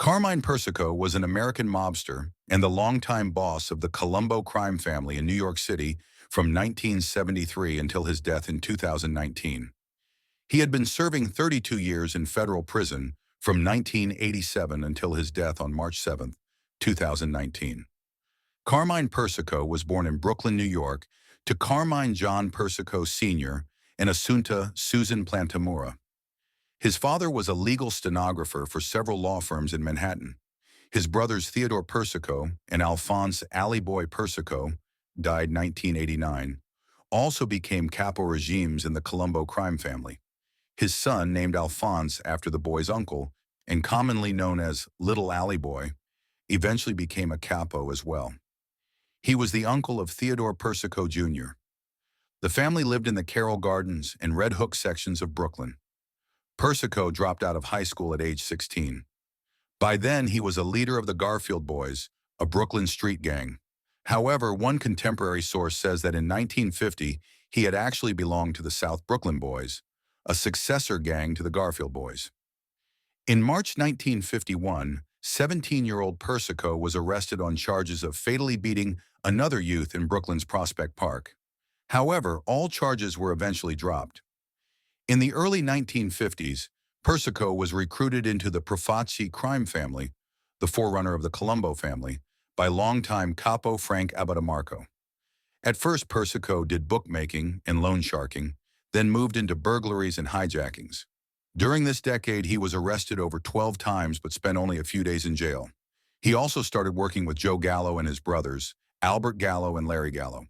Carmine Persico was an American mobster and the longtime boss of the Colombo crime family in New York City from 1973 until his death in 2019. He had been serving 32 years in federal prison from 1987 until his death on March 7, 2019. Carmine Persico was born in Brooklyn, New York, to Carmine John Persico Sr. and Assunta Susan Plantamura. His father was a legal stenographer for several law firms in Manhattan. His brothers Theodore Persico and Alphonse "Alley Boy" Persico, died 1989, also became capo regimes in the Colombo crime family. His son, named Alphonse after the boy's uncle, and commonly known as Little Alley Boy, eventually became a capo as well. He was the uncle of Theodore Persico Jr. The family lived in the Carroll Gardens and Red Hook sections of Brooklyn. Persico dropped out of high school at age 16. By then, he was a leader of the Garfield Boys, a Brooklyn street gang. However, one contemporary source says that in 1950, he had actually belonged to the South Brooklyn Boys, a successor gang to the Garfield Boys. In March 1951, 17-year-old Persico was arrested on charges of fatally beating another youth in Brooklyn's Prospect Park. However, all charges were eventually dropped. In the early 1950s, Persico was recruited into the Profazzi crime family, the forerunner of the Colombo family, by longtime capo Frank Abitamarco. At first, Persico did bookmaking and loan sharking, then moved into burglaries and hijackings. During this decade, he was arrested over 12 times but spent only a few days in jail. He also started working with Joe Gallo and his brothers, Albert Gallo and Larry Gallo.